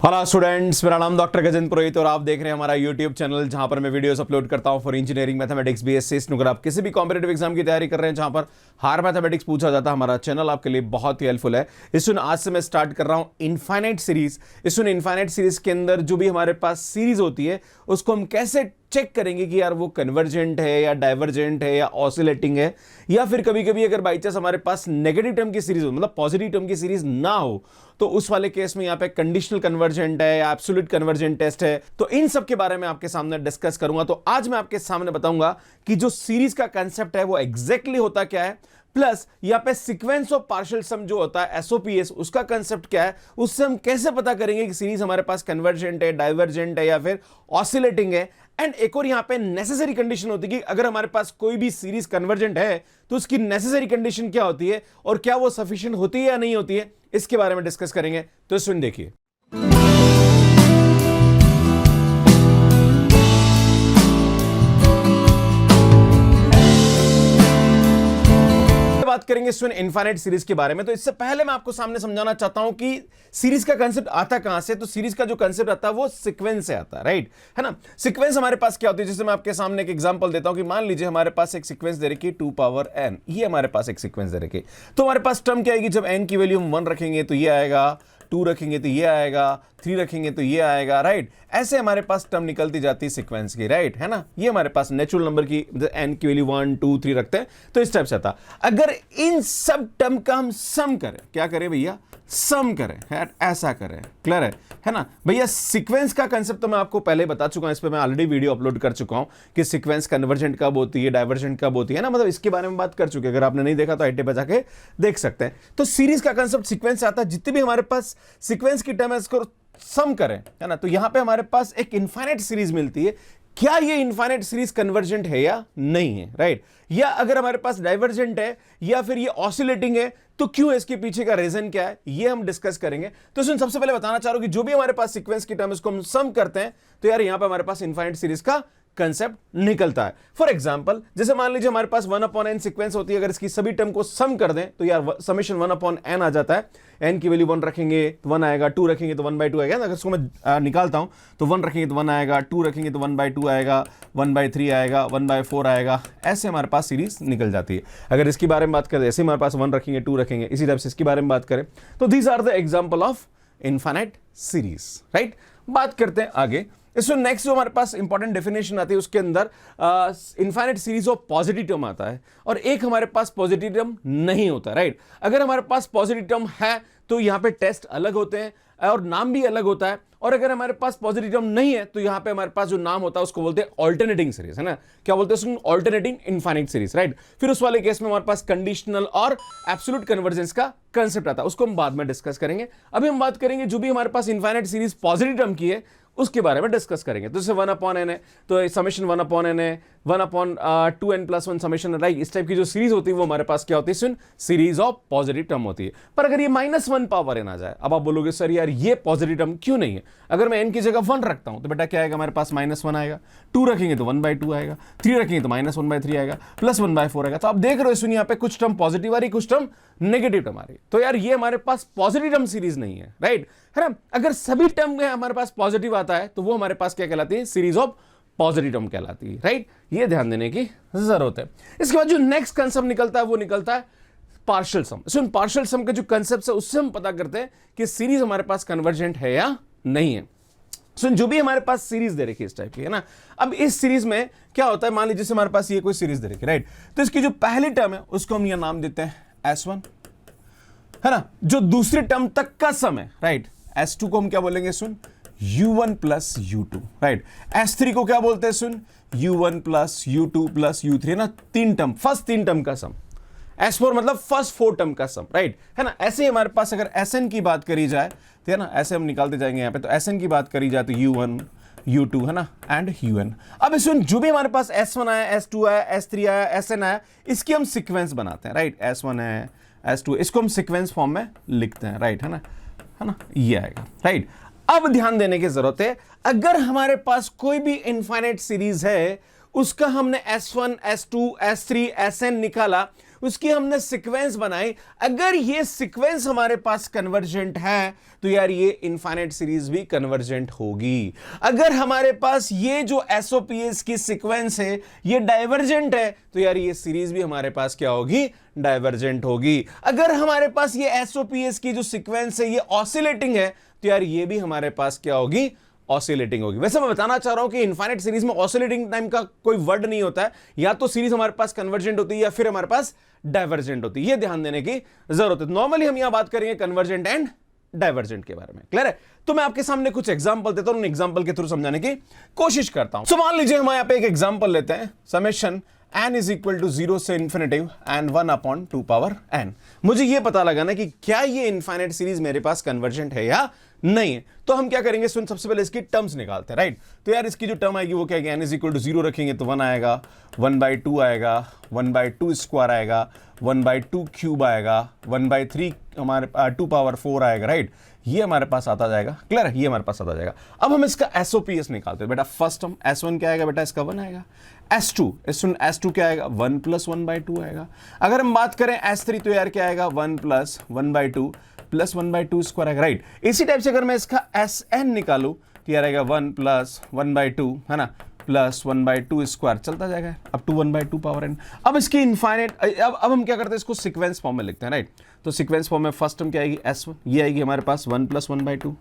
Hello students, मेरा नाम doctor Gajendra पुरोहित और आप देख रहे हैं हमारा यूट्यूब चैनल जहां पर मैं वीडियोस अपलोड करता हूं फॉर इंजीनियरिंग मैथमेटिक्स B.Sc। अगर आप किसी भी कॉम्पिटेटिव एग्जाम की तैयारी कर रहे हैं जहां पर हार्ड मैथमेटिक्स पूछा जाता है, हमारा चैनल आपके लिए बहुत ही हेल्पफुल है। इस आज से मैं स्टार्ट कर रहा हूं इनफाइनाइट सीरीज। इस इनफाइनाइट सीरीज के अंदर जो भी हमारे पास सीरीज होती है उसको हम कैसे चेक करेंगे कि यार वो कन्वर्जेंट है या डाइवर्जेंट है या ऑसिलेटिंग है, या फिर कभी कभी अगर बाई चांस हमारे पास नेगेटिव टर्म की सीरीज हो, मतलब पॉजिटिव टर्म की सीरीज ना हो, तो उस वाले केस में यहाँ पे कंडीशनल कन्वर्जेंट है या एब्सोल्यूट कन्वर्जेंट टेस्ट है। तो इन सब के बारे में आपके सामने डिस्कस करूंगा। तो आज मैं आपके सामने बताऊंगा कि जो सीरीज का कंसेप्ट है वो एग्जैक्टली होता क्या है, प्लस यहाँ पे सीक्वेंस ऑफ पार्शियल सम जो होता है SOPS, उसका कंसेप्ट क्या है, उससे हम कैसे पता करेंगे कि सीरीज हमारे पास कन्वर्जेंट है, डाइवर्जेंट है या फिर ऑसिलेटिंग है। एंड एक और यहां पे नेसेसरी कंडीशन होती है कि अगर हमारे पास कोई भी सीरीज कन्वर्जेंट है तो उसकी नेसेसरी कंडीशन क्या होती है और क्या वो सफिशिएंट होती है या नहीं होती है, इसके बारे में डिस्कस करेंगे। तो सुन देखिए, बात करेंगे स्टूडेंट इनफाइनाइट सीरीज के बारे में। तो इससे पहले मैं आपको सामने समझाना चाहता हूं कि सीरीज का कांसेप्ट आता कहां से। तो सीरीज का जो कांसेप्ट आता है वो सीक्वेंस से आता है, राइट है ना। सीक्वेंस हमारे पास क्या होती है, जैसे मैं आपके सामने एक एग्जांपल देता हूं कि मान लीजिए हमारे पास एक सीक्वेंस दे रखी है 2 पावर n, ये हमारे पास एक सीक्वेंस दे रखी। तो हमारे पास टर्म क्या आएगी, जब n की वैल्यू हम 1 रखेंगे तो ये आएगा, 2 रखेंगे तो ये आएगा, 3 रखेंगे तो ये आएगा, राइट। ऐसे हमारे पास टर्म निकलती जाती है सीक्वेंस की, राइट है ना। ये हमारे पास नेचुरल नंबर की n की वैल्यू 1 2 3 रखते हैं तो इस टाइप से आता। अगर इन सब टर्म का हम सम करें, क्या करें भैया, सम करें, ऐसा करें, क्लियर है ना भैया। सीक्वेंस का कंसेप्ट तो मैं आपको पहले बता चुका हूं, इस पे मैं ऑलरेडी वीडियो अपलोड कर चुका हूं कि सीक्वेंस कन्वर्जेंट कब होती है, डाइवर्जेंट कब होती है ना, मतलब इसके बारे में बात कर चुके हैं। अगर आपने नहीं देखा तो IIT पे जाके देख सकते हैं। तो सीरीज का कंसेप्ट सीक्वेंस से आता है। जितने भी हमारे पास सीक्वेंस की टर्म है इसको सम करें, है ना, तो यहां पे हमारे पास एक इनफाइनाइट सीरीज मिलती है। क्या ये इनफाइनाइट सीरीज कन्वर्जेंट है या नहीं है, राइट। या अगर हमारे पास डाइवर्जेंट है या फिर ये ऑसिलेटिंग है तो क्यों, इसके पीछे का रीजन क्या है, ये हम डिस्कस करेंगे। तो इसमें सबसे पहले बताना चाह रहा हूं कि जो भी हमारे पास सीक्वेंस की टर्म इसको हम सम करते हैं तो यार यहां पे हमारे पास इनफाइनाइट सीरीज का कंसेप्ट निकलता है। फॉर एग्जांपल, जैसे मान लीजिए हमारे पास 1/n सीक्वेंस होती है, अगर इसकी सभी टर्म को सम कर दें तो यार समेशन 1/n आ जाता है। n की वैल्यू 1 रखेंगे तो 1 आएगा, 2 रखेंगे तो 1/2 आएगा। अगर इसको मैं निकालता हूं तो 1 रखेंगे तो 1 आएगा, 2 रखेंगे तो 1/2 आएगा, 1/3 आएगा, 1/4 आएगा। ऐसे हमारे पास सीरीज निकल जाती है। अगर इसके बारे में बात करें, ऐसे हमारे पास 1 रखेंगे, 2 रखेंगे, इसी टाइप से इसके बारे में बात करें तो these are the example of infinite series, right. बात करते हैं आगे। इसमें नेक्स्ट जो हमारे पास इंपॉर्टेंट डेफिनेशन आती है उसके अंदर infinite series of positive term आता है और एक हमारे पास पॉजिटिव टर्म नहीं होता, राइट। अगर हमारे पास पॉजिटिव टर्म है तो यहां पे टेस्ट अलग होते हैं और नाम भी अलग होता है, और अगर हमारे पास पॉजिटिव टर्म नहीं है तो यहां पे हमारे पास जो नाम होता है उसको बोलते हैं ऑल्टरनेटिंग सीरीज, है ना। क्या बोलते हैं उसको, ऑल्टरनेटिंग इनफाइनाइट सीरीज, राइट। फिर उस वाले केस में हमारे पास कंडीशनल और एब्सोल्यूट कन्वर्जेंस का कंसेप्ट आता है, उसको हम बाद में डिस्कस करेंगे। अभी हम बात करेंगे जो भी हमारे पास इनफाइनाइट सीरीज पॉजिटिव टर्म की है उसके बारे में डिस्कस करेंगे। तो जैसे 1/n है तो समेशन 1/n है, 1/2n + 1 समेशन, राइट। इस टाइप की जो सीरीज होती है वो हमारे पास क्या होती है, सीरीज ऑफ पॉजिटिव टर्म होती है। पर अगर ये -1/n आ जाए, अब आप बोलोगे सर यार ये पॉजिटिव टर्म क्यों नहीं है। अगर मैं n की जगह 1 रखता हूं तो बेटा क्या आएगा हमारे पास, -1 आएगा, 2 रखेंगे तो 1/2 आएगा, 3 रखेंगे तो -1/3 आएगा, +1/4 आएगा। तो आप देख रहे हो सुनिए, यहाँ पे कुछ टर्म पॉजिटिव आ रही, कुछ टर्म नेगेटिव टर्म आ रही। तो यार ये हमारे पास पॉजिटिव टर्म सीरीज नहीं है, राइट है ना। अगर सभी टर्म में हमारे पास पॉजिटिव आता है तो वो हमारे पास क्या कहलाती है, सीरीज ऑफ पॉजिटिव टर्म कहलाती है, राइट। ये ध्यान देने की जरूरत है। इसके बाद जो नेक्स्ट कंसेप्ट निकलता है वो निकलता है पार्शियल सम। सुन, पार्शियल सम का जो कंसेप्ट है उससे हम पता करते हैं कि सीरीज हमारे पास कन्वर्जेंट है या नहीं है। सुन, जो भी हमारे पास सीरीज दे रखी है इस टाइप की, है ना। अब इस सीरीज में क्या होता है, मान लीजिए हमारे पास ये कोई सीरीज दे रखी है, राइट। तो इसकी जो पहली टर्म है उसको हम यहां नाम देते हैं S1, है ना। जो दूसरी टर्म तक का सम है, राइट, S2 को हम क्या बोलेंगे, सुन, U1 + U2, राइट। S3 को क्या बोलते हैं, सुन, U1 + U2 + U3, है ना। 3 टर्म, फर्स्ट 3 टर्म का सम। S4 मतलब फर्स्ट 4 टर्म का सम, राइट है ना। ऐसे ही हमारे पास अगर Sn की बात करी जाए तो है ना, ऐसे हम निकालते जाएंगे यहाँ पे। तो Sn की बात करी जाए तो U1 U2, है ना, एंड UN। अब इसमें जो भी हमारे पास S1 आया, S2 आया, S3 आया, Sn आया, इसकी हम सीक्वेंस बनाते हैं, राइट। S1 है, S2, इसको हम सीक्वेंस फॉर्म में लिखते हैं, राइट है ना, ये आएगा, राइट। अब ध्यान देने की जरूरत है, अगर हमारे पास कोई भी इनफाइनाइट सीरीज है उसका हमने S1 S2 S3 Sn निकाला, उसकी हमने सीक्वेंस बनाई। अगर ये सीक्वेंस हमारे पास कन्वर्जेंट है तो यार ये इनफाइनाइट सीरीज भी कन्वर्जेंट होगी। अगर हमारे पास ये जो SOPs की सीक्वेंस है ये डाइवर्जेंट है तो यार ये सीरीज भी हमारे पास क्या होगी, डाइवर्जेंट होगी। अगर हमारे पास ये SOPs की जो सीक्वेंस है ये ऑसिलेटिंग है तो यार ये भी हमारे पास क्या होगी, ऑसिलेटिंग होगी। वैसे मैं बताना चाह रहा हूं कि इनफाइनाइट सीरीज में ऑसिलेटिंग टाइम का कोई वर्ड नहीं होता है, या तो सीरीज हमारे पास कन्वर्जेंट होती है या फिर हमारे पास डाइवर्जेंट होती है। ये ध्यान देने की जरूरत है। नॉर्मली हम यहां बात करेंगे कन्वर्जेंट एंड डाइवर्जेंट के बारे में। क्लियर है? तो मैं आपके सामने कुछ एग्जांपल देता हूं, उन एग्जांपल के थ्रू समझाने की कोशिश करता हूं। मान लीजिए हम यहां पे एक एग्जांपल लेते हैं, summation n is equal to 0 से infinitive and 1 upon 2 power n। मुझे यह पता लगाना कि क्या ये इनफाइनाइट सीरीज मेरे पास कन्वर्जेंट है या नहीं है। तो हम क्या करेंगे, सबसे पहले इसकी टर्म्स निकालते हैं, राइट। तो यार इसकी जो टर्म आएगी वो क्या है, n इज इक्वल टू 0 रखेंगे तो 1 आएगा, 1/2 आएगा, 1/2 स्क्वायर आएगा, 1/2 क्यूब आएगा, 1/3 हमारे 2 पावर 4 आएगा, राइट। ये हमारे पास आता जाएगा। क्लियर है? ये हमारे पास आता जाएगा। अब हम इसका SOPs निकालते हैं। बेटा फर्स्ट हम S1 क्या आएगा, बेटा इसका 1 आएगा। S2 क्या आएगा, 1 + 1/2 आएगा। अगर हम बात करें S3 तो यार क्या आएगा, 1 + 1/2 + 1/2 स्क्वायर आएगा, राइट। इसी टाइप से अगर मैं इसका SN निकालूं तो यार आएगा 1 + 1/2, है ना, प्लस 1/2 स्क्वायर चलता जाएगा अप टू 1/2 पावर n। अब इसकी इनफाइनाइट, अब हम क्या करते हैं, इसको सीक्वेंस फॉर्म में लिखते हैं, राइट। तो सीक्वेंस फॉर्म में फर्स्ट टर्म क्या आएगी, S1, ये आएगी हमारे पास 1 + 1/2,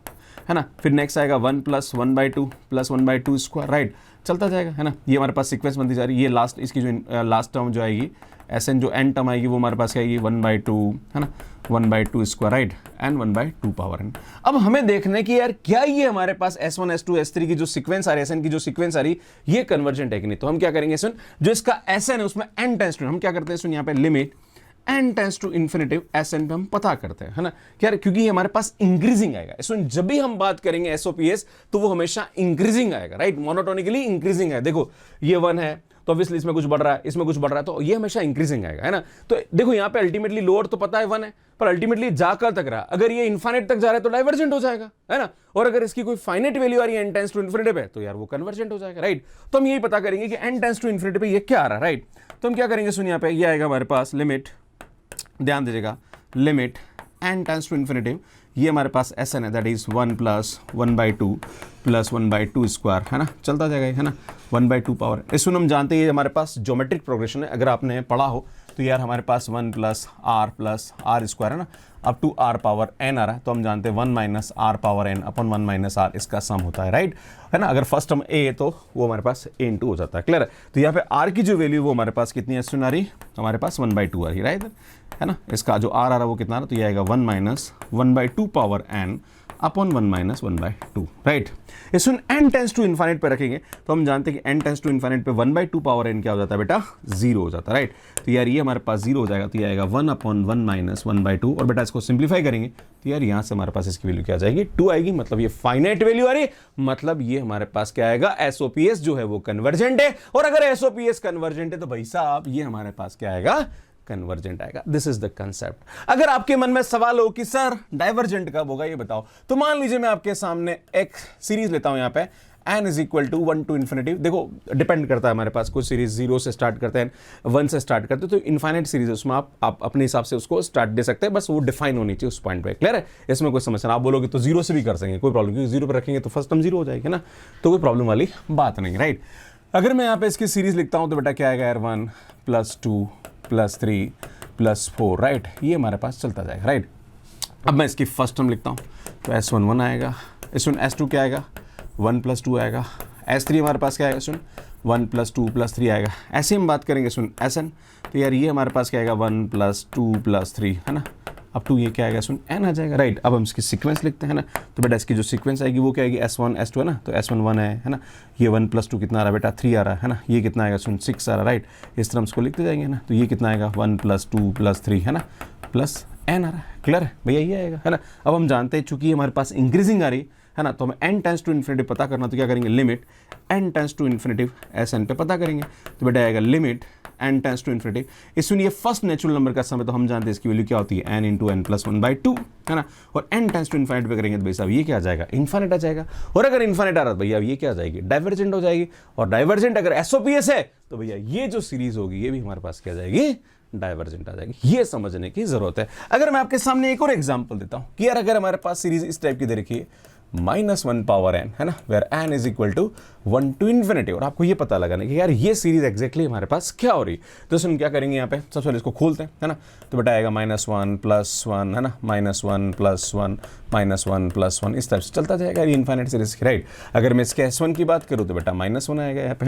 है ना। फिर नेक्स्ट आएगा 1 + 1/2 + 1/2 स्क्वायर, राइट, चलता जाएगा, है ना। ये हमारे पास सीक्वेंस बनती जा रही है। ये लास्ट, इसकी जो लास्ट टर्म जो आएगी Sn, जो n टर्म आएगी वो हमारे पास क्या आएगी, 1/2, है ना, 1/2 square, right, and 1/2 power n। अब हमें देखना है कि यार क्या ये हमारे पास S1, S2, S3 की जो सीक्वेंस आ रही है, Sn की जो सीक्वेंस आ रही है, ये कन्वर्जेंट है कि नहीं। तो हम क्या करेंगे, सुन, जो इसका Sn है उसमें n टेंड्स टू, हम क्या करते हैं, सुन, यहाँ पे limit n tends to infinitive Sn पे हम पता करते हैं, है ना। क्या, क्योंकि ये हमारे पास इंक्रीजिंग आएगा। सुन, जब भी हम बात करेंगे SOPs तो वो हमेशा इंक्रीजिंग आएगा, राइट, मोनोटोनिकली इंक्रीजिंग है। देखो ये 1 है तो ऑब्वियसली इसमें कुछ बढ़ रहा है, इसमें कुछ बढ़ रहा है, तो ये हमेशा इंक्रीजिंग आएगा, है ना। तो देखो यहाँ पे अल्टीमेटली लोअर तो पता है 1 है, पर अल्टीमेटली जाकर तक रहा, अगर ये इनफाइनाइट तक जा रहा है तो डाइवर्जेंट हो जाएगा, है ना। और अगर इसकी कोई फाइनाइट वैल्यू आ रही है n टेंड्स टू इन्फिनिटिव है तो यार वो कन्वर्जेंट हो जाएगा, राइट। तो हम यही पता करेंगे कि n टेंड्स टू इन्फिनिटिव पे ये क्या आ रहा है, राइट। तो हम क्या करेंगे, सुन, यहाँ पे ये आएगा हमारे पास लिमिट, ध्यान दीजिएगा, limit n tends to infinitive, ये हमारे पास Sn है, दैट इज 1 + 1/2 + 1/2 स्क्वायर, है ना, चलता जाएगा, है ना, 1/2 पावर। इसमें हम जानते हैं ये हमारे पास ज्योमेट्रिक प्रोग्रेशन है, अगर आपने पढ़ा हो तो यार हमारे पास 1 + r स्क्वायर, है ना, up to r power n आ रहा है। तो हम जानते हैं 1 - r power n upon 1 - r इसका सम होता है, राइट, है ना। अगर फर्स्ट टर्म a है तो वो हमारे पास a × हो जाता है। क्लियर है? तो यहाँ पे r की जो वैल्यू वो हमारे पास कितनी है, आ रही, हमारे पास 1/2 आ रही, राइट, है ना। इसका जो r आ रहा है वो कितना आ रहा है, तो ये आएगा 1 - 1/2 पावर n अपॉन 1 - 1/2, राइट। इसमें n टेंड्स टू इन्फाइनाइट पे रखेंगे तो हम जानते हैं कि n टेंड्स टू इन्फाइनाइट पे 1/2 पावर n क्या हो जाता है, बेटा 0 हो जाता है, राइट। तो यार ये हमारे पास 0 हो जाएगा, तो ये आएगा 1 अपॉन 1 - 1/2, और बेटा इसको सिंप्लीफाई करेंगे तो यार यहाँ से हमारे पास इसकी वैल्यू क्या आ जाएगी, 2 आएगी। मतलब ये फाइनाइट वैल्यू आ रही है, मतलब ये हमारे पास क्या आएगा, SOPs जो है वो कन्वर्जेंट है। और अगर SOPs कन्वर्जेंट है तो भाई साहब ये हमारे पास क्या आएगा, कन्वर्जेंट आएगा। This is the concept. अगर आपके मन में सवाल हो कि सर डाइवर्जेंट कब होगा ये बताओ, तो मान लीजिए मैं आपके सामने एक सीरीज लेता हूं, यहाँ पे n is equal to 1 to infinitive. देखो डिपेंड करता है, हमारे पास कुछ सीरीज 0 से स्टार्ट करते हैं, 1 से स्टार्ट करते हैं, तो इन्फाइनाइट सीरीज उसमें आप अपने हिसाब से उसको स्टार्ट दे सकते हैं, बस वो डिफाइन होनी चाहिए उस पॉइंट पे। क्लियर है? इसमें कोई समस्या, आप बोलोगे तो 0 से भी कर सकेंगे, कोई प्रॉब्लम, क्योंकि 0 पर रखेंगे तो फर्स्ट टर्म 0 हो जाएगी ना, तो कोई प्रॉब्लम वाली बात नहीं, राइट। अगर मैं यहाँ पे इसकी सीरीज लिखता हूँ तो बेटा क्या आएगा यार, 1 + 2 + 3 + 4, राइट, ये हमारे पास चलता जाएगा, राइट। अब मैं इसकी फर्स्ट टर्म लिखता हूँ तो S1 1 आएगा, S2 क्या आएगा, 1 + 2 आएगा, S3 हमारे पास क्या आएगा, सुन, 1 + 2 + 3 आएगा। ऐसे हम बात करेंगे, सुन, Sn, तो यार ये हमारे पास क्या आएगा, 1 + 2 + 3, है ना, अब टू ये क्या आएगा, सुन, n आ जाएगा, राइट। अब हम इसकी सीक्वेंस लिखते हैं ना, तो बेटा इसकी जो सीक्वेंस आएगी वो क्या आएगी, S1 S2, है ना, तो S1 1 है ना, ये 1 + 2 कितना आ रहा है बेटा, 3 आ रहा है ना, ये कितना आएगा, सुन, 6 आ रहा है, राइट। इस तरह हम इसको लिखते जाएंगे ना, तो ये कितना आएगा, 1 + 2 + 3, है ना, प्लस n आ रहा है। क्लियर है भैया, ये आएगा, है ना। अब हम जानते हैं चूंकि हमारे पास इंक्रीजिंग आ रही है ना, तो हमें n टेंड्स टू इन्फिनिटिव पता करना, तो क्या करेंगे, limit n tends to infinitive Sn पे पता करेंगे, तो बेटा आएगा limit n tends to infinitive. इसमें ये फर्स्ट नेचुरल नंबर का सम है, तो हम जानते हैं इसकी वैल्यू क्या होती है, n × n + 1/2, है ना। और n टेंड्स टू इन्फिनिट पे करेंगे तो भाई साहब ये क्या आ जाएगा, इन्फिनिट आ जाएगा। और अगर इन्फिनिट आ रहा है भैया ये क्या आ जाएगी, डाइवर्जेंट हो जाएगी। और डाइवर्जेंट अगर SOPs है तो भैया ये जो सीरीज होगी ये भी हमारे पास क्या आ जाएगी, डाइवर्जेंट आ जाएगी। ये समझने की जरूरत है। अगर मैं आपके सामने एक और एग्जांपल देता हूं कि यार अगर हमारे पास सीरीज इस टाइप की दे रखी है -1 पावर n, है ना, where n is equal to 1 to infinity, और आपको ये पता लगाना कि यार ये सीरीज एग्जैक्टली हमारे पास क्या हो रही है। तो हम क्या करेंगे, यहाँ पे सबसे पहले इसको खोलते हैं, है ना, तो बेटा आएगा -1 + 1, है ना, -1 + 1 -1 + 1, इस तरह से चलता जाएगा ये इन्फाइनाइट सीरीज की, राइट। अगर मैं इसके S1 की बात करूँ तो बेटा -1 आएगा यहाँ पे,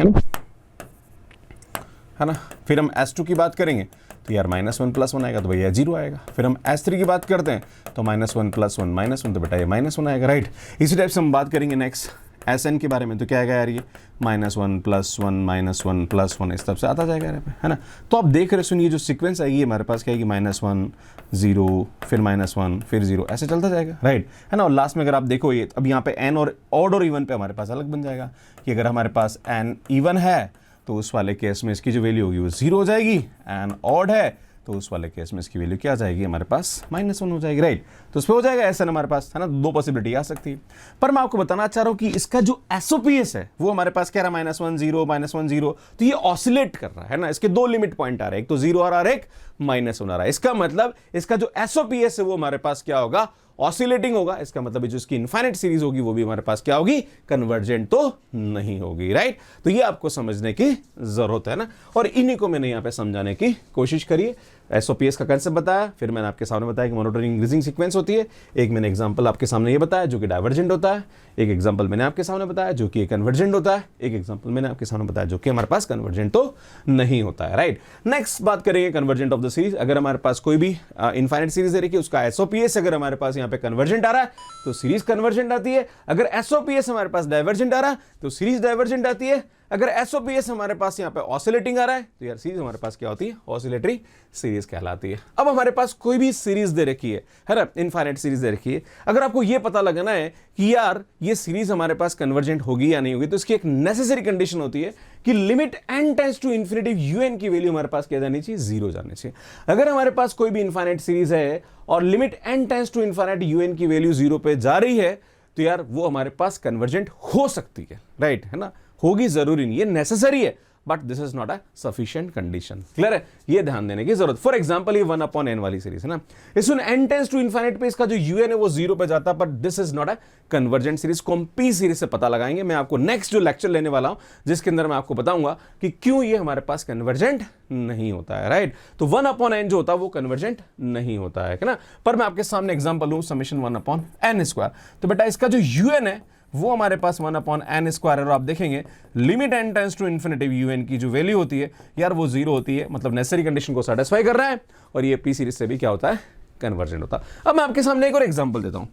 है ना। फिर हम S2 की बात करेंगे तो यार -1 + 1 आएगा तो भैया 0 आएगा। फिर हम S3 की बात करते हैं तो -1 + 1 -1, तो बेटा ये -1 आएगा, राइट। इसी टाइप से हम बात करेंगे नेक्स्ट Sn के बारे में, तो क्या आएगा यार ये -1 + 1 -1 + 1, इस तरफ से आता जाएगा यहाँ पे, है ना। तो आप देख रहे सुनिए जो सीक्वेंस आएगी हमारे पास क्या आएगी, -1 0 फिर -1 फिर 0, ऐसे चलता जाएगा, राइट, है ना। और लास्ट में अगर आप देखो ये अब यहाँ पे n और ऑड और इवन पे हमारे पास अलग बन जाएगा कि अगर हमारे पास n इवन है तो उस वाले केस में इसकी जो वैल्यू होगी वो 0 हो जाएगी, एंड ऑड है तो उस वाले केस में इसकी वैल्यू क्या आ जाएगी हमारे पास -1 हो जाएगी, राइट। तो उस पर हो जाएगा ऐसा हमारे पास, है ना, दो पॉसिबिलिटी आ सकती है। पर मैं आपको बताना चाह रहा हूं कि इसका जो SOPS है वो हमारे पास क्या रहा, -1 0 -1 0, तो ये ऑसिलेट कर रहा है ना। इसके दो लिमिट पॉइंट आ रहे हैं, एक तो 0 आ रहा है, एक -1 आ रहा है। इसका मतलब इसका जो SOPS है वो हमारे पास क्या होगा, ऑसिलेटिंग होगा। इसका मतलब जो इसकी इनफाइनाइट सीरीज होगी वो भी हमारे पास क्या होगी, कन्वर्जेंट तो नहीं होगी, राइट। तो ये आपको समझने की जरूरत है ना, और इन्हीं को मैंने यहाँ पे समझाने की कोशिश करी है। SOPS का कंसेप्ट बताया, फिर मैंने आपके सामने बताया कि मोनोटोनिक इंक्रीजिंग सीक्वेंस होती है। एक मैंने एग्जांपल आपके सामने ये बताया जो कि डाइवर्जेंट होता है, एक एग्जांपल मैंने आपके सामने बताया जो कि कन्वर्जेंट होता है, एक एग्जांपल मैंने आपके सामने बताया जो कि हमारे पास कन्वर्जेंट तो नहीं होता है, राइट। नेक्स्ट बात करेंगे कन्वर्जेंट ऑफ द सीरीज। अगर हमारे पास कोई भी इनफाइनाइट सीरीज है, उसका SOPS अगर हमारे पास यहाँ पे कन्वर्जेंट आ रहा है तो सीरीज कन्वर्जेंट आती है। अगर SOPS हमारे पास डाइवर्जेंट आ रहा है तो सीरीज डाइवर्जेंट आती है। अगर SOPS हमारे पास यहाँ पे ऑसिलेटिंग आ रहा है तो यार सीरीज हमारे पास क्या होती है, ऑसिलेटरी सीरीज कहलाती है। अब हमारे पास कोई भी सीरीज दे रखी है ना, इनफाइनाइट सीरीज दे रखी है। अगर आपको ये पता लगाना है कि यार ये सीरीज हमारे पास कन्वर्जेंट होगी या नहीं होगी, तो इसकी एक नेसेसरी कंडीशन होती है कि limit n tends to infinity un की वैल्यू हमारे पास क्या जानी चाहिए, 0 जानी चाहिए। अगर हमारे पास कोई भी इनफाइनाइट सीरीज है और limit n tends to infinity un की वैल्यू 0 पे जा रही है तो यार वो हमारे पास कन्वर्जेंट हो सकती है, राइट, है ना। होगी जरूरी नहीं, ये नेसेसरी है, but this is not a sufficient condition. Clear है, ये ध्यान देने की जरूरत। फॉर एग्जांपल ये 1/n वाली सीरीज है ना, इसमें n टेंड्स टू इन्फिनिट पे इसका जो un है वो 0 पे जाता है, but this is not a convergent series. को हम p सीरीज से पता लगाएंगे। मैं आपको नेक्स्ट जो लेक्चर लेने वाला हूं जिसके अंदर मैं आपको बताऊंगा कि क्यों ये हमारे पास कन्वर्जेंट नहीं होता है, राइट। तो 1/n जो होता है वो कन्वर्जेंट नहीं होता है ना। पर मैं आपके सामने एग्जांपल लूं समेशन 1/n², तो बेटा इसका जो un है वो हमारे पास 1/n² है, और आप देखेंगे limit n tends to infinity un की जो वैल्यू होती है यार वो 0 होती है, मतलब नेसेसरी कंडीशन को सेटिस्फाई कर रहा है, और ये p सीरीज से भी क्या होता है, कन्वर्जेंट होता है। अब मैं आपके सामने एक और एग्जांपल देता हूं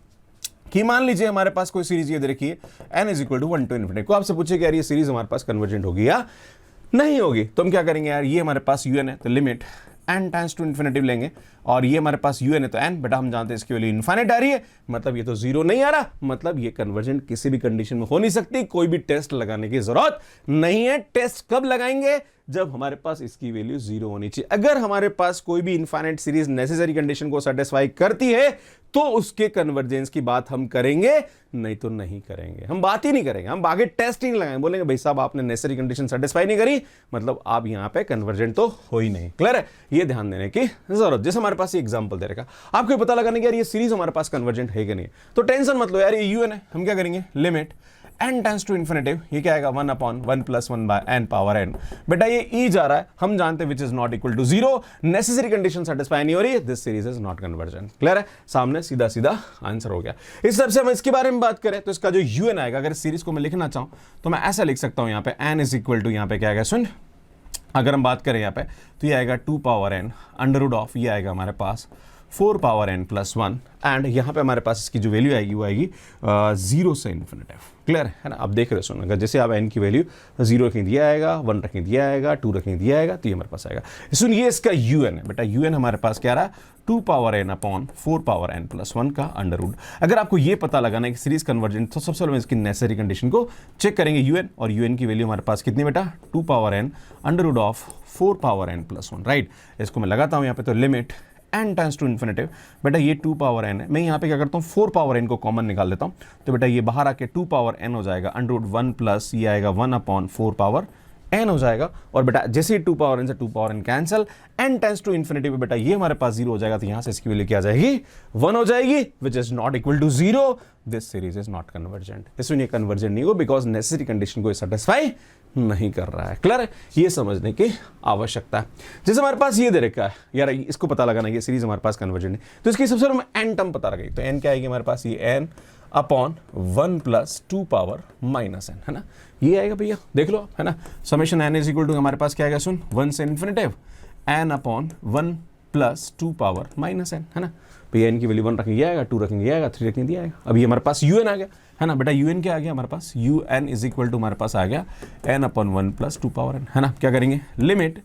कि मान लीजिए हमारे पास कोई सीरीज ये दे रखी है n = 1 to इन्फिनिटी, को आपसे पूछे कि यार ये सीरीज हमारे पास कन्वर्जेंट होगी या नहीं होगी, तो हम क्या करेंगे यार, ये हमारे पास un है तो limit n tends to infinity लेंगे, और ये हमारे पास un है तो n, बेटा हम जानते हैं इसकी वैल्यू इनफाइनाइट आ रही है, मतलब ये तो 0 नहीं आ रहा, मतलब ये कन्वर्जेंट किसी भी कंडीशन में हो नहीं सकती। कोई भी टेस्ट लगाने की जरूरत नहीं है। टेस्ट कब लगाएंगे, जब हमारे पास इसकी वैल्यू 0 होनी चाहिए। अगर हमारे पास कोई भी इनफाइनाइट सीरीज नेसेसरी कंडीशन को सेटिस्फाई करती है तो उसके कन्वर्जेंस की बात हम करेंगे, नहीं तो नहीं करेंगे, हम बात ही नहीं करेंगे, हम आगे टेस्ट ही नहीं लगाएंगे। बोलेंगे भाई साहब आपने नेसेसरी कंडीशन सेटिस्फाई नहीं करी, मतलब आप यहां पे कन्वर्जेंट तो हो ही नहीं। क्लियर है, ये ध्यान देने की जरूरत। जैसे हमारे पास ये एग्जांपल दे रखा, आपको ये पता लगाने कि यार ये सीरीज हमारे पास कन्वर्जेंट है कि नहीं, तो टेंशन मत लो यार, ये un है, हम क्या करेंगे limit n tends to infinity, ये क्या आएगा 1/1 + 1/n²। बेटा ये e जा रहा है, हम जानते हैं which is not equal to 0, necessary condition satisfy नहीं हो रही है, this series is not convergent. Clear है, सामने सीधा सीधा आंसर हो गया। इस तरह से हम इसके बारे में बात करें तो इसका जो un आएगा, अगर सीरीज को मैं लिखना चाहूं तो मैं ऐसा लिख सकता हूं, यहाँ पे n = यहाँ पे क्या आएगा, सुन, अगर हम बात करें यहाँ पे तो ये आएगा 2/n √, ये आएगा हमारे पास 4/n + 1, एंड यहाँ पे हमारे पास इसकी जो वैल्यू आएगी वो आएगी 0 से इन्फिनिटी। क्लियर है ना, आप देख रहे हो, सुन, अगर जैसे आप n की वैल्यू 0 रखें दिया आएगा, 1 रखें दिया आएगा, 2 रखें दिया आएगा, तो ये हमारे पास आएगा। सुन, ये इसका un है, बेटा un हमारे पास क्या रहा है 2/n/4/n + 1 का √। अगर आपको ये पता लगाना है कि सीरीज कन्वर्जेंट, तो सबसे पहले इसकी नेसेसरी कंडीशन को चेक करेंगे un, और un की वैल्यू हमारे पास कितनी बेटा 2/n √4/n + 1, राइट। इसको मैं लगाता हूँ यहाँ पे, तो limit n tends to infinity, बेटा ये 2/n है, मैं यहाँ पे क्या करता हूँ 4/n को कॉमन निकाल देता हूँ, तो बेटा ये बाहर आके 2/n हो जाएगा, √1 प्लस ये आएगा 1/4/n हो जाएगा, और बेटा जैसे ही 2/n से 2/n cancel, n tends to infinity पे बेटा ये हमारे पास 0 हो जाएगा, तो यहां से इसकी वैल्यू क्या आ जाएगी 1 हो जाएगी, which is not equal to 0, this series is not convergent. इसमें ये कन्वर्जेंट नहीं हो बिकॉज नेसेसरी कंडीशन को सेटिस्फाई नहीं कर रहा है। क्लियर है, ये समझने की आवश्यकता है। जैसे हमारे पास ये दे रखा है यार, इसको पता लगाना ये सीरीज हमारे पास कन्वर्जेंट है, तो इसकी सबसे पहले एन टर्म पता लगाई, तो एन क्या आएगी हमारे पास, ये n upon 1 plus 2 power minus n, है ना, ये आएगा भैया, देख लो, है ना। Summation n is equal to हमारे पास क्या आएगा, सुन 1 से infinitive n upon 1 plus 2 power minus n, है ना। भैया एन की वैल्यू 1 रखेंगे आएगा, 2 रखेंगे आएगा, 3 रखेंगे आएगा। अभी हमारे पास यू एन आ गया, है ना बेटा, यू एन क्या आ गया हमारे पास, u n is equal to हमारे पास आ गया n upon 1 plus 2 power n, है ना। क्या करेंगे, limit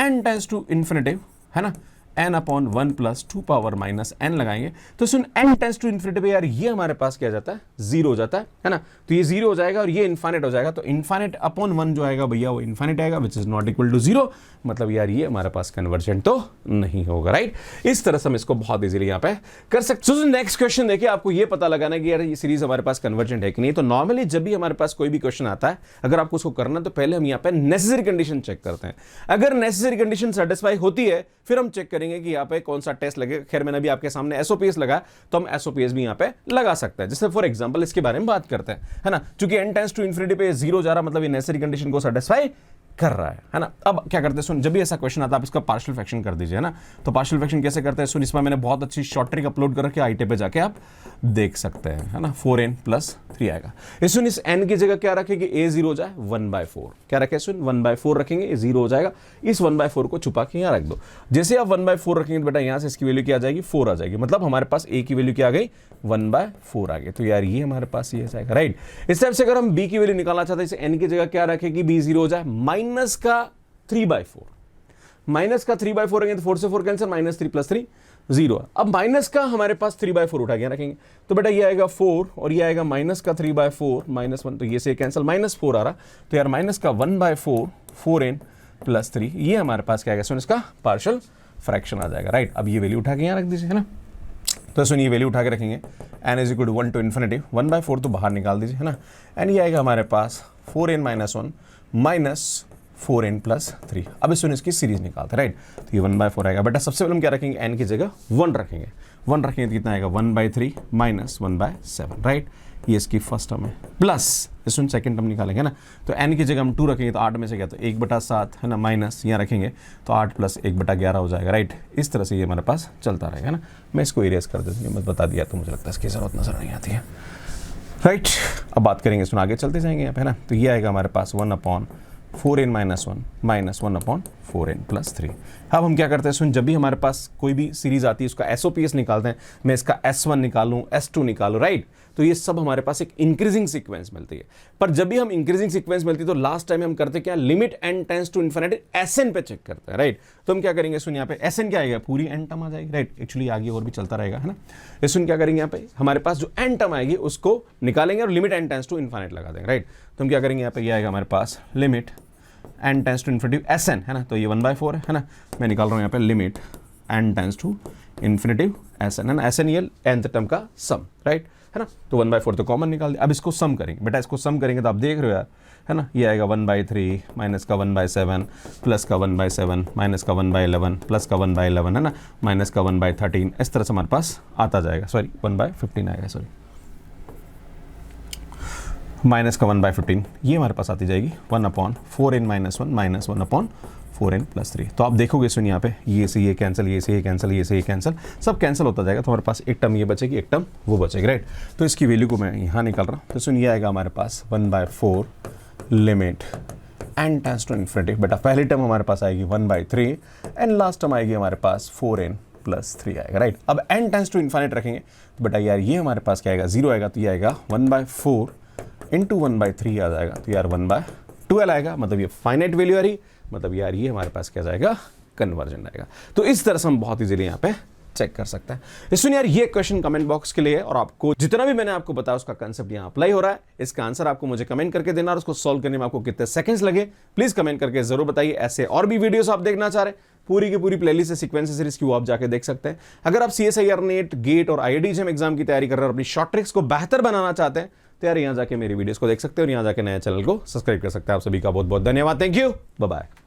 n tends to infinitive, है ना, n upon 1 plus 2 power minus n लगाएंगे, तो सुन n टेंड्स टू इन्फिनिटी यार ये हमारे पास क्या जाता है, 0 हो जाता है ना। तो ये 0 हो जाएगा और ये इन्फाइनाइट हो जाएगा, तो इन्फाइनाइट अपॉन 1 जो आएगा भैया वो इन्फाइनाइट आएगा, which is not equal to 0, मतलब यार ये हमारे पास कन्वर्जेंट तो नहीं होगा, राइट। इस तरह से हम इसको बहुत इजीली यहाँ पे कर सकते हैं। नेक्स्ट क्वेश्चन देखिए, आपको ये पता लगाना कि यार ये सीरीज हमारे पास कन्वर्जेंट है कि नहीं। तो नॉर्मली जब भी हमारे पास कोई भी क्वेश्चन आता है, अगर आपको उसको करना है तो पहले हम यहाँ पे नेसेसरी कंडीशन चेक करते हैं। अगर नेसेसरी कंडीशन सेटिस्फाई होती है फिर हम चेक करेंगे कि यहाँ पे कौन सा टेस्ट लगे। खैर मैंने भी आपके सामने SOPS लगा, तो हम SOPS भी यहाँ पे लगा सकते हैं। जैसे फॉर एग्जांपल इसके बारे में बात करते हैं, है ना, क्योंकि n टेंड्स टू इन्फिनिटी पे 0 जा रहा, मतलब ये नेसेसरी कंडीशन को सेटिस्फाई कर रहा है ना। अब क्या करते हैं, सुन जब भी ऐसा क्वेश्चन आता है आप इसका पार्शियल फ्रैक्शन कर दीजिए, है ना। तो पार्शियल फ्रैक्शन कैसे करते हैं, सुन इसमें मैंने बहुत अच्छी शॉर्ट ट्रिक अपलोड कर रखी है, IIT पे जाके आप देख सकते हैं, है ना। 4n प्लस 3 आएगा। सुन इस n की जगह क्या रखेंगे, a 0 हो जाए 1/4, क्या रखे सुन 1/4 रखेंगे, ये 0 हो जाएगा। इस 1/4 को छुपा के यहाँ रख दो। जैसे आप 1/4 रखेंगे तो बेटा यहाँ से इसकी वैल्यू क्या आ जाएगी, 4 आ जाएगी, मतलब हमारे पास a की वैल्यू क्या आ गई, 1/4 आ गई। तो यार ये हमारे पास ये जाएगा, राइट। इस टाइप से अगर हम b की वैल्यू निकालना चाहते हैं, इसे n की जगह क्या रखेगी, b 0 हो जाए, माइनस का 3/4, माइनस का 3/4 रहेंगे तो 4 से 4 कैंसिल, -3 + 3 0। अब माइनस का हमारे पास 3/4 उठा गया रखेंगे, तो बेटा ये आएगा 4 और ये आएगा माइनस का 3/4 -1, तो ये से कैंसिल, -4 आ रहा, तो यार माइनस का 1/4 4n + 3, ये हमारे पास क्या आएगा, सुन इसका पार्शियल फ्रैक्शन आ जाएगा, राइट। अब ये वैल्यू उठा के यहाँ रख दीजिए, है ना। तो सुनिए वैल्यू उठा के रखेंगे, n is equal to 1 to infinity 1/4 तो बाहर निकाल दीजिए, है ना। एंड ये आएगा हमारे पास 4n - 1 माइनस 4n + 3। अब इस इसकी सीरीज निकालते हैं, राइट। तो ये 1/4 आएगा। बेटा सबसे पहले हम क्या रखेंगे, n की जगह 1 रखेंगे, 1 रखेंगे तो कितना आएगा 1/3 माइनस 1/7, राइट। ये इसकी फर्स्ट टर्म है, प्लस इसमें सेकंड टर्म निकालेंगे ना। तो n की जगह हम 2 रखेंगे तो 8 में से क्या, तो 1/7, है ना, माइनस यहाँ रखेंगे तो 8 + 1/11 हो जाएगा, राइट। इस तरह से ये हमारे पास चलता रहेगा ना। मैं इसको इरेज कर देता हूँ, मैं बता दिया तो मुझे लगता है इसकी जरूरत नजर नहीं आती है, राइट। अब बात करेंगे इसमें, आगे चलते जाएंगे यहाँ पे, है ना। तो ये आएगा हमारे पास 1/4n - 1 माइनस 1/4n + 3। अब हम क्या करते हैं, सुन जब भी हमारे पास कोई भी सीरीज आती है उसका SOPS निकालते हैं। मैं इसका S1 निकालूं, S2 निकालूं, राइट। तो ये सब हमारे पास एक इंक्रीजिंग सीक्वेंस मिलती है। पर जब भी हम इंक्रीजिंग सीक्वेंस मिलती है तो लास्ट टाइम हम करते क्या, limit n tends to infinity SN पे चेक करते हैं, राइट। तो हम क्या करेंगे, सुन यहाँ पे SN क्या आएगा, पूरी n टर्म आ जाएगी, राइट। एक्चुअली आगे और भी चलता रहेगा, है ना। ये सुन क्या करेंगे, यहाँ पे हमारे पास जो n टर्म आएगी उसको निकालेंगे और limit n tends to infinity लगा देंगे, राइट। तो हम क्या करेंगे, यहाँ पे ये आएगा हमारे पास limit n tends to infinity SN, है ना। तो ये 1/4 है ना। मैं निकाल रहा हूँ यहाँ पे limit n tends to infinity SN, है ना। SN ये nth टर्म का सम, राइट, है ना। तो 1/4 तो कॉमन निकाल दिया। अब इसको सम करेंगे, बेटा इसको सम करेंगे तो आप देख रहे हो यार, है ना। ये आएगा 1/3 माइनस का 1/7 प्लस का 1/7 माइनस का 1/11 प्लस का 1/11, है ना, माइनस का 1/13, इस तरह से हमारे पास आता जाएगा। सॉरी 1/15 आएगा, सॉरी माइनस का 1/15, ये हमारे पास आती जाएगी 1/4n - 1 माइनस 1/4n + 3। तो आप देखोगे सुन यहाँ पे ये से ये कैंसिल, ये से ये कैंसिल, ये से ये कैंसिल, सब कैंसिल होता जाएगा। तो हमारे पास एक टर्म ये बचेगी, एक टर्म वो बचेगी, राइट। तो इसकी वैल्यू को मैं यहाँ निकाल रहा हूँ। तो सुन ये आएगा हमारे पास 1/4 limit n tends to infinity. बेटा पहली टर्म हमारे पास आएगी 1/3 एंड लास्ट टर्म आएगी हमारे पास 4n + 3 आएगा, राइट। अब n टेंड्स टू इन्फिनिटी रखेंगे तो बेटा यार ये हमारे पास क्या आएगा, 0 आएगा, तो ये आएगा 1/4 इंटू 1/3 आ जाएगा, तो यार 1/12 आएगा, मतलब ये फाइनाइट वैल्यू आ रही, मतलब यार ये हमारे पास क्या जाएगा, कन्वर्जेंट आएगा। तो इस तरह से हम बहुत इजीली यहाँ पे चेक कर सकते हैं। इसमें यार ये क्वेश्चन कमेंट बॉक्स के लिए है और आपको जितना भी मैंने आपको बताया उसका कंसेप्ट यहाँ अप्लाई हो रहा है। इसका आंसर आपको मुझे कमेंट करके देना और उसको सॉल्व करने में आपको कितने सेकंड्स लगे प्लीज कमेंट करके जरूर बताइए। ऐसे और भी वीडियोस आप देखना चाह रहे हैं, पूरी की पूरी प्लेलिस्ट है सीक्वेंस सीरीज की, वो आप जाके देख सकते हैं। अगर आप CSIR नेट गेट और IIT-JAM एग्जाम की तैयारी कर रहे हैं और अपनी शॉर्ट ट्रिक्स को बेहतर बनाना चाहते हैं तो यार यहाँ जाके मेरी वीडियोस को देख सकते हैं और यहाँ जाके नए चैनल को सब्सक्राइब कर सकते हैं। आप सभी का बहुत बहुत धन्यवाद, थैंक यू, बाय बाय।